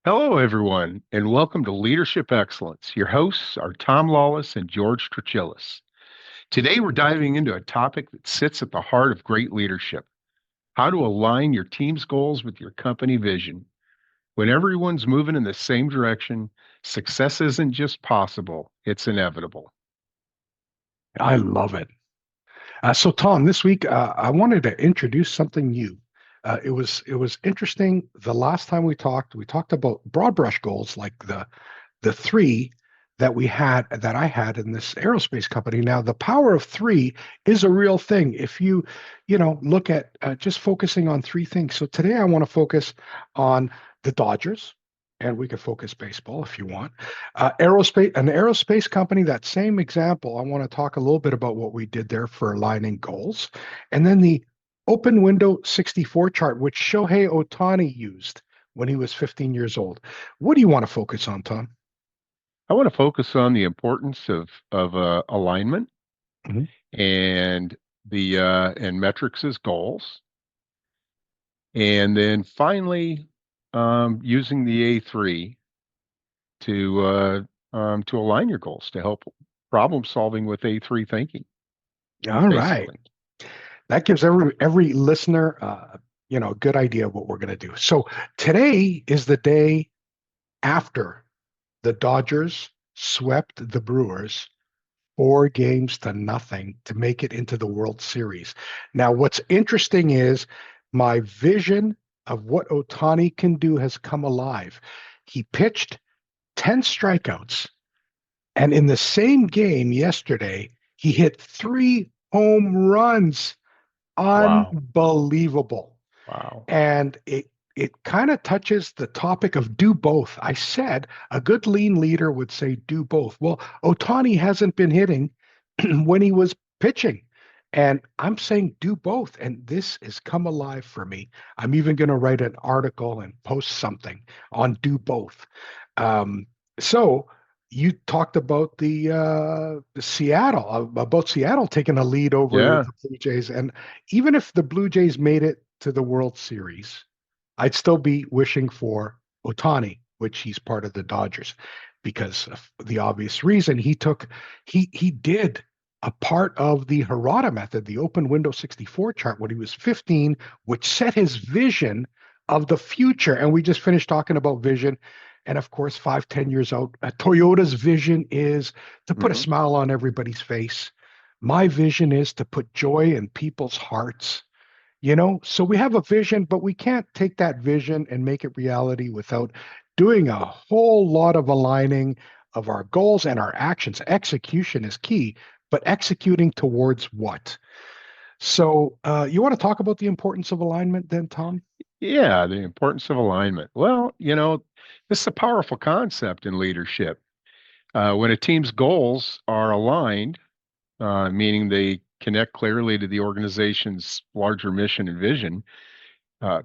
Hello, everyone, and welcome to Leadership Excellence. Your hosts are Tom Lawless and George Trachilis. Today, we're diving into a topic that sits at the heart of great leadership: how to align your team's goals with your company vision. When everyone's moving in the same direction, success isn't just possible, it's inevitable. I love it. So, Tom, this week I wanted to introduce something new. It was interesting. The last time we talked about broad brush goals, like the three that I had in this aerospace company. Now, the power of three is a real thing. If you look at just focusing on three things. So today I want to focus on the Dodgers, and we could focus baseball if you want. An aerospace company, that same example, I want to talk a little bit about what we did there for aligning goals. And then the open window 64 chart, which Shohei Ohtani used when he was 15 years old. What do you want to focus on, Tom? I want to focus on the importance of alignment Mhm. and the metrics as goals, and then finally using the A3 to align your goals to help problem solving with A3 thinking, All right. basically. That gives every listener a good idea of what we're going to do. So today is the day after the Dodgers swept the Brewers 4 games to nothing to make it into the World Series. Now, what's interesting is my vision of what Otani can do has come alive. He pitched 10 strikeouts, and in the same game yesterday, he hit 3 home runs. Wow. Unbelievable. Wow. And it kind of touches the topic of do both. I said a good lean leader would say do both. Well, Otani hasn't been hitting when he was pitching. And I'm saying do both. And this has come alive for me. I'm even going to write an article and post something on do both. Um, so you talked about the Seattle about Seattle taking a lead over Yeah. the Blue Jays, and even if the Blue Jays made it to the World Series, I'd still be wishing for Otani, which he's part of the Dodgers, because of the obvious reason he did a part of the Harada method, the open window 64 chart when he was 15, which set his vision of the future. And we just finished talking about vision. And of course, 5, 10 years out, Toyota's vision is to put a Hmm. smile on everybody's face. My vision is to put joy in people's hearts. So we have a vision, but we can't take that vision and make it reality without doing a whole lot of aligning of our goals and our actions. Execution is key, but executing towards what? So you want to talk about the importance of alignment then, Tom? Yeah, the importance of alignment. Well, this is a powerful concept in leadership. When a team's goals are aligned, meaning they connect clearly to the organization's larger mission and vision,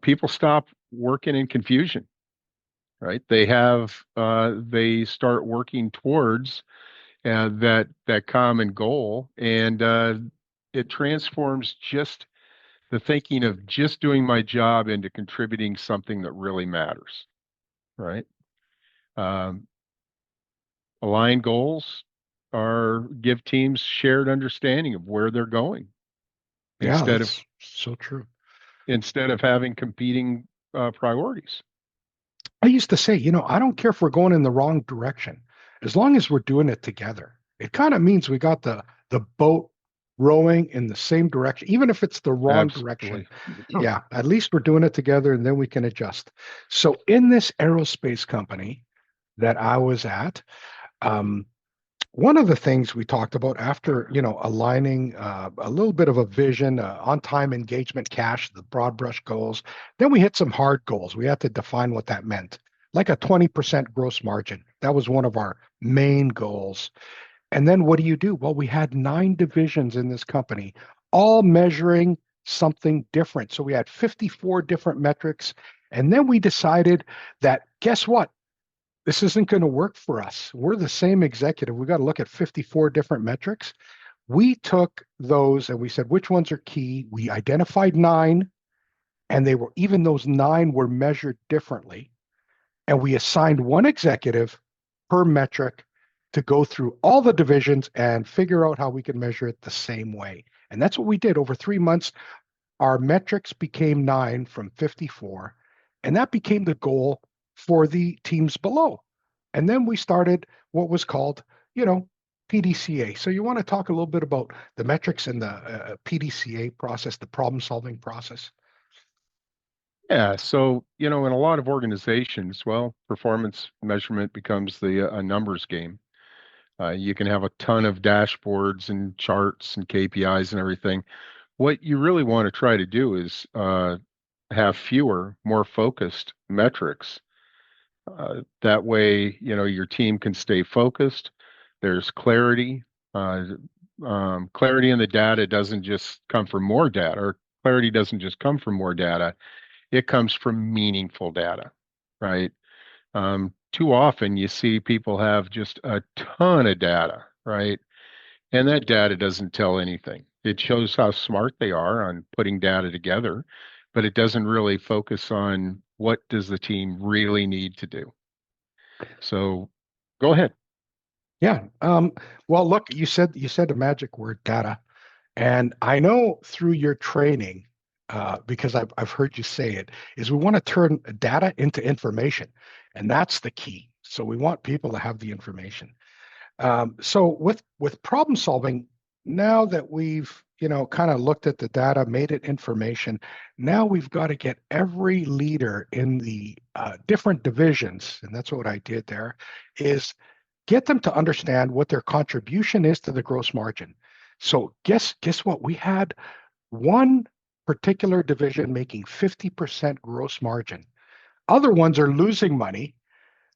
people stop working in confusion, right? They start working towards that common goal, and it transforms just the thinking of just doing my job into contributing something that really matters, right? Um, Aligned goals are give teams shared understanding of where they're going Yeah, instead of that's so true. having competing priorities. I used to say, I don't care if we're going in the wrong direction, as long as we're doing it together. It kind of means we got the boat rowing in the same direction, even if it's the wrong direction. Absolutely. Yeah, at least we're doing it together and then we can adjust. So in this aerospace company that I was at, um, one of the things we talked about after, aligning a little bit of a vision, on-time engagement cash, the broad brush goals, then we hit some hard goals. We had to define what that meant, like a 20% gross margin. That was one of our main goals. And then what do you do? Well, we had 9 divisions in this company, all measuring something different. So we had 54 different metrics. And then we decided that, guess what? This isn't going to work for us. We're the same executive. We got to look at 54 different metrics. We took those and we said, which ones are key? We identified 9, and they were even those 9 were measured differently. and we assigned one executive per metric to go through all the divisions and figure out how we can measure it the same way. And that's what we did over 3 months. Our metrics became 9 from 54, and that became the goal for the teams below. And then we started what was called, you know, PDCA. So you want to talk a little bit about the metrics and the PDCA process, the problem solving process? Yeah. So, in a lot of organizations, well, performance measurement becomes a numbers game. You can have a ton of dashboards and charts and KPIs and everything. What you really want to try to do is have fewer, more focused metrics. That way, your team can stay focused. There's clarity. Uh, Clarity in the data doesn't just come from more data, or clarity doesn't just come from more data. It comes from meaningful data, right? Too often you see people have just a ton of data, right? And that data doesn't tell anything. It shows how smart they are on putting data together, but it doesn't really focus on what does the team really need to do. So go ahead. Yeah. Well, look, you said the magic word data, and I know through your training, because I've heard you say it, is we want to turn data into information, and that's the key. So we want people to have the information. So with problem solving, now that we've kind of looked at the data, made it information, now we've got to get every leader in the different divisions, and that's what I did there, is get them to understand what their contribution is to the gross margin. So guess what? We had one particular division making 50% gross margin. Other ones are losing money,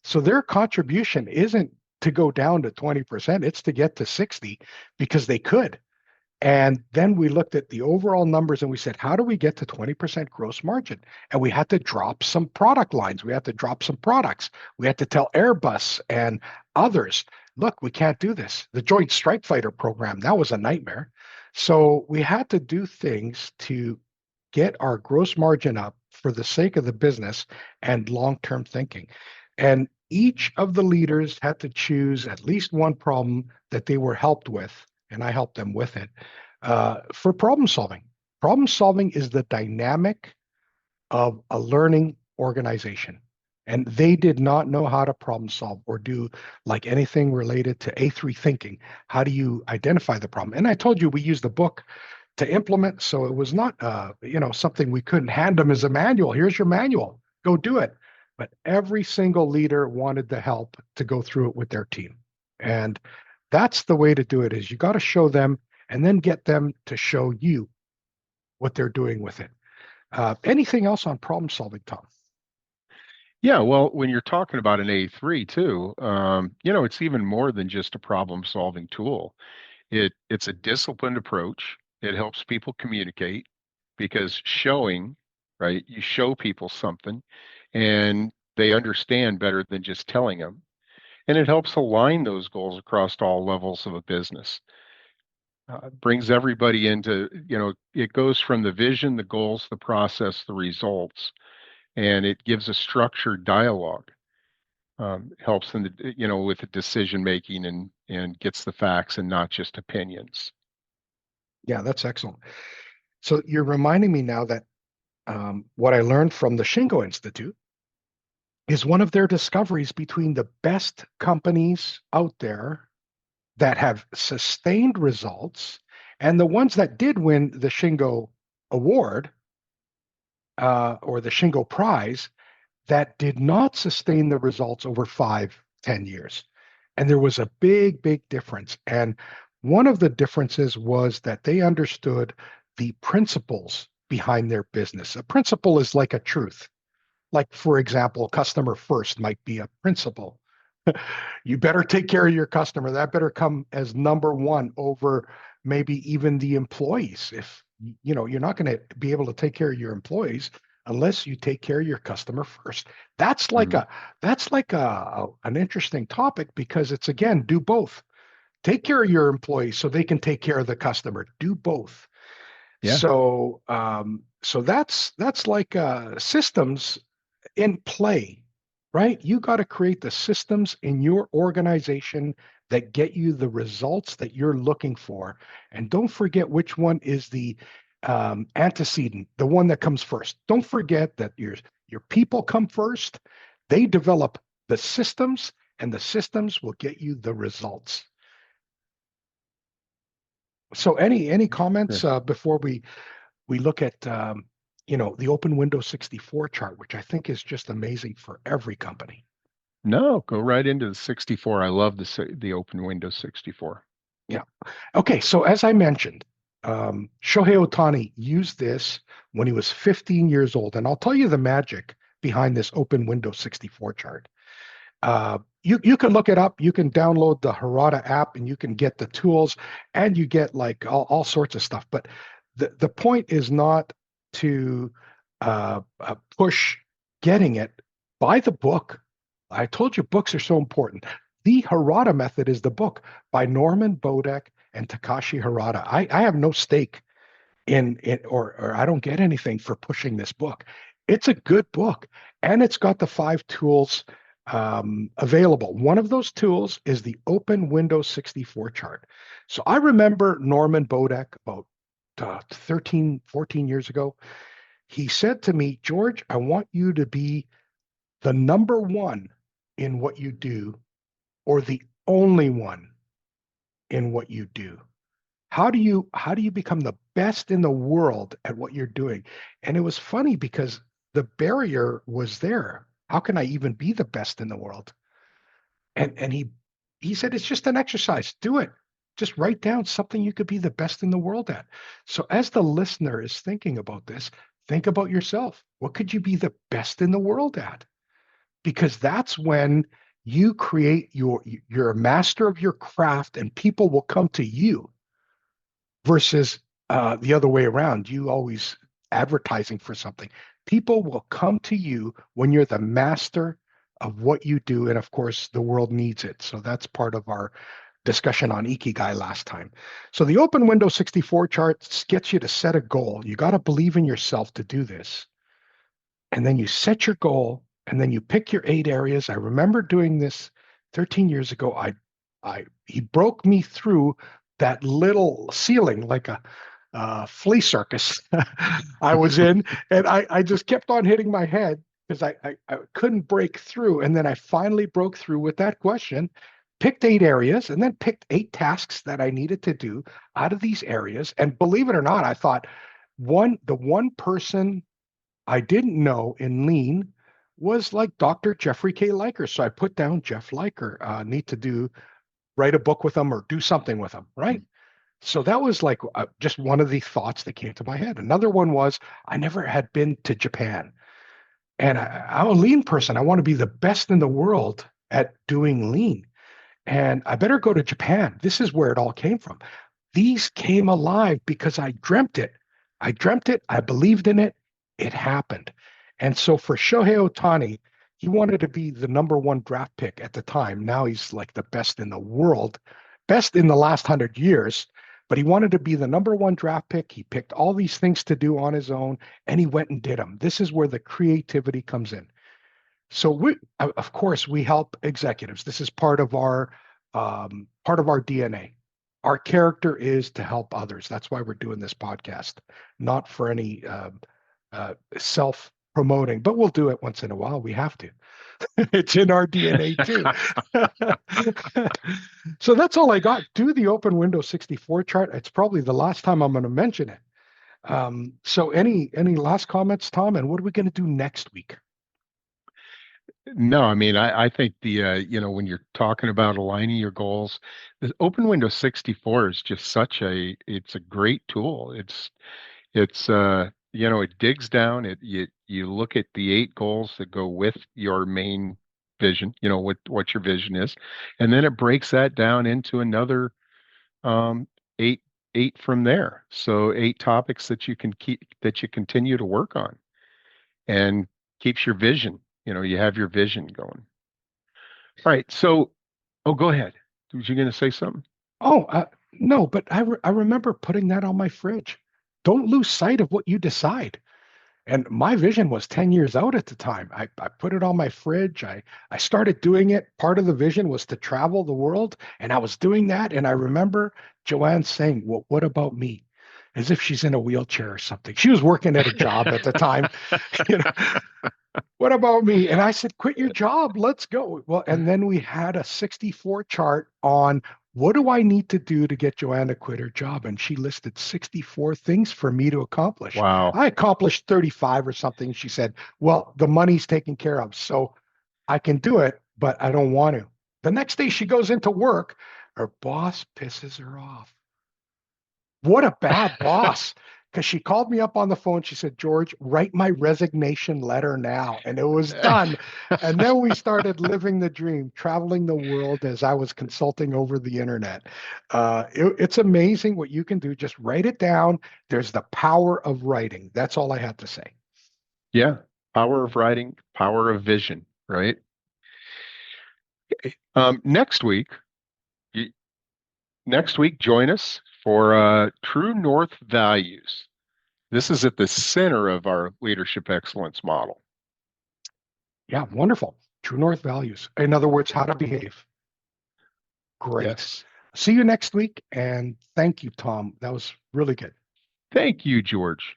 so their contribution isn't to go down to 20%, it's to get to 60 because they could. And then we looked at the overall numbers and we said, how do we get to 20% gross margin? And we had to drop some product lines. We had to drop some products. We had to tell Airbus and others, look, we can't do this. The Joint Strike Fighter program, that was a nightmare. So we had to do things to get our gross margin up for the sake of the business and long term thinking. And each of the leaders had to choose at least one problem that they were helped with, and I helped them with it for problem solving. Problem solving is the dynamic of a learning organization. And they did not know how to problem solve or do like anything related to A3 thinking. How do you identify the problem? And I told you we used the book to implement. So it was not, something we couldn't hand them as a manual. Here's your manual. Go do it. But every single leader wanted the help to go through it with their team. And that's the way to do it is you got to show them and then get them to show you what they're doing with it. Anything else on problem solving, Tom? Yeah, well, when you're talking about an A3 too, it's even more than just a problem-solving tool. It's a disciplined approach. It helps people communicate because showing, right, you show people something and they understand better than just telling them. And it helps align those goals across all levels of a business. Brings everybody into, it goes from the vision, the goals, the process, the results, and it gives a structured dialogue. Helps in with the decision making and gets the facts and not just opinions. Yeah, that's excellent. So you're reminding me now that what I learned from the Shingo Institute is one of their discoveries between the best companies out there that have sustained results and the ones that did win the Shingo Award or the Shingo Prize that did not sustain the results over 5, 10 years. And there was a big, big difference. And one of the differences was that they understood the principles behind their business. A principle is like a truth. Like, for example, customer first might be a principle. You better take care of your customer. That better come as number one over maybe even the employees. If you're not going to be able to take care of your employees unless you take care of your customer first. That's like Mhm. a that's like an interesting topic because it's again do both. Take care of your employees so they can take care of the customer. Do both. Yeah. So that's like systems in play right? You got to create the systems in your organization that get you the results that you're looking for. And don't forget which one is the antecedent, the one that comes first. Don't forget that your people come first. They develop the systems, and the systems will get you the results. So, any comments Sure. before we look at the open window 64 chart, which I think is just amazing for every company. No, go right into the 64. I love the open Windows 64. Yeah. Okay. So as I mentioned, Shohei Ohtani used this when he was 15 years old, and I'll tell you the magic behind this open window 64 chart. You can look it up. You can download the Harada app, and you can get the tools, and you get like all sorts of stuff. But the point is not to push getting it. Buy the book. I told you books are so important. The Harada Method is the book by Norman Bodek and Takashi Harada. I have no stake in it, or I don't get anything for pushing this book. It's a good book, and it's got the 5 tools available. One of those tools is the Open Windows 64 chart. So I remember Norman Bodek about 13, 14 years ago. He said to me, George, I want you to be the number one in what you do, or the only one in what you do. How do you become the best in the world at what you're doing? And it was funny because the barrier was there. How can I even be the best in the world? And he said it's just an exercise. Do it. Just write down something you could be the best in the world at. So as the listener is thinking about this, think about yourself. What could you be the best in the world at? Because that's when you create you're a master of your craft, and people will come to you versus the other way around. You always advertising for something. People will come to you when you're the master of what you do. And of course, the world needs it. So that's part of our discussion on Ikigai last time. So the open window 64 chart gets you to set a goal. You got to believe in yourself to do this. And then you set your goal, and then you pick your 8 areas. I remember doing this 13 years ago. He broke me through that little ceiling like a flea circus I was in, and I just kept on hitting my head because I couldn't break through. And then I finally broke through with that question, picked 8 areas, and then picked 8 tasks that I needed to do out of these areas. And believe it or not, I thought the one person I didn't know in lean was like Dr. Jeffrey K. Liker. So I put down Jeff Liker, need to write a book with him or do something with him, right? So that was like just one of the thoughts that came to my head. Another one was I never had been to Japan. And I'm a lean person. I want to be the best in the world at doing lean. And I better go to Japan. This is where it all came from. These came alive because I dreamt it. I dreamt it. I believed in it. It happened. And so for Shohei Ohtani, he wanted to be the number one draft pick at the time. Now he's like the best in the world, best in the last 100 years. But he wanted to be the number one draft pick. He picked all these things to do on his own, and he went and did them. This is where the creativity comes in. So of course, we help executives. This is part of our DNA. Our character is to help others. That's why we're doing this podcast, not for any self promoting, but we'll do it once in a while. We have to. It's in our DNA too. So that's all I got. Do the open window 64 chart. It's probably the last time I'm going to mention it. So any last comments, Tom? And what are we going to do next week? No, I mean, I think when you're talking about aligning your goals, the Open Windows 64 is just it's a great tool. It digs down, you look at the 8 goals that go with your main vision, what your vision is, and then it breaks that down into another um, eight, eight from there. So 8 topics that you continue to work on and keeps your vision. You have your vision going. All right. So, oh, go ahead. Was you going to say something? Oh, no, but I remember putting that on my fridge. Don't lose sight of what you decide. And my vision was 10 years out at the time. I put it on my fridge. I started doing it. Part of the vision was to travel the world, and I was doing that. And I remember Joanne saying, "Well, what about me?" As if she's in a wheelchair or something. She was working at a job at the time. You know, what about me? And I said, quit your job. Let's go. Well, and then we had a 64 chart on what do I need to do to get Joanne to quit her job? And she listed 64 things for me to accomplish. Wow. I accomplished 35 or something. She said, well, the money's taken care of. So I can do it, but I don't want to. The next day she goes into work, her boss pisses her off. What a bad boss. Because she called me up on the phone. She said, George, write my resignation letter now. And it was done. And then we started living the dream, traveling the world as I was consulting over the internet. It's amazing what you can do. Just write it down. There's the power of writing. That's all I have to say. Yeah. Power of writing, power of vision, right? Next week, y- next week, join us for True North Values. This is at the center of our leadership excellence model. Yeah, wonderful. True North values. In other words, how to behave. Great. Yes. See you next week. And thank you, Tom. That was really good. Thank you, George.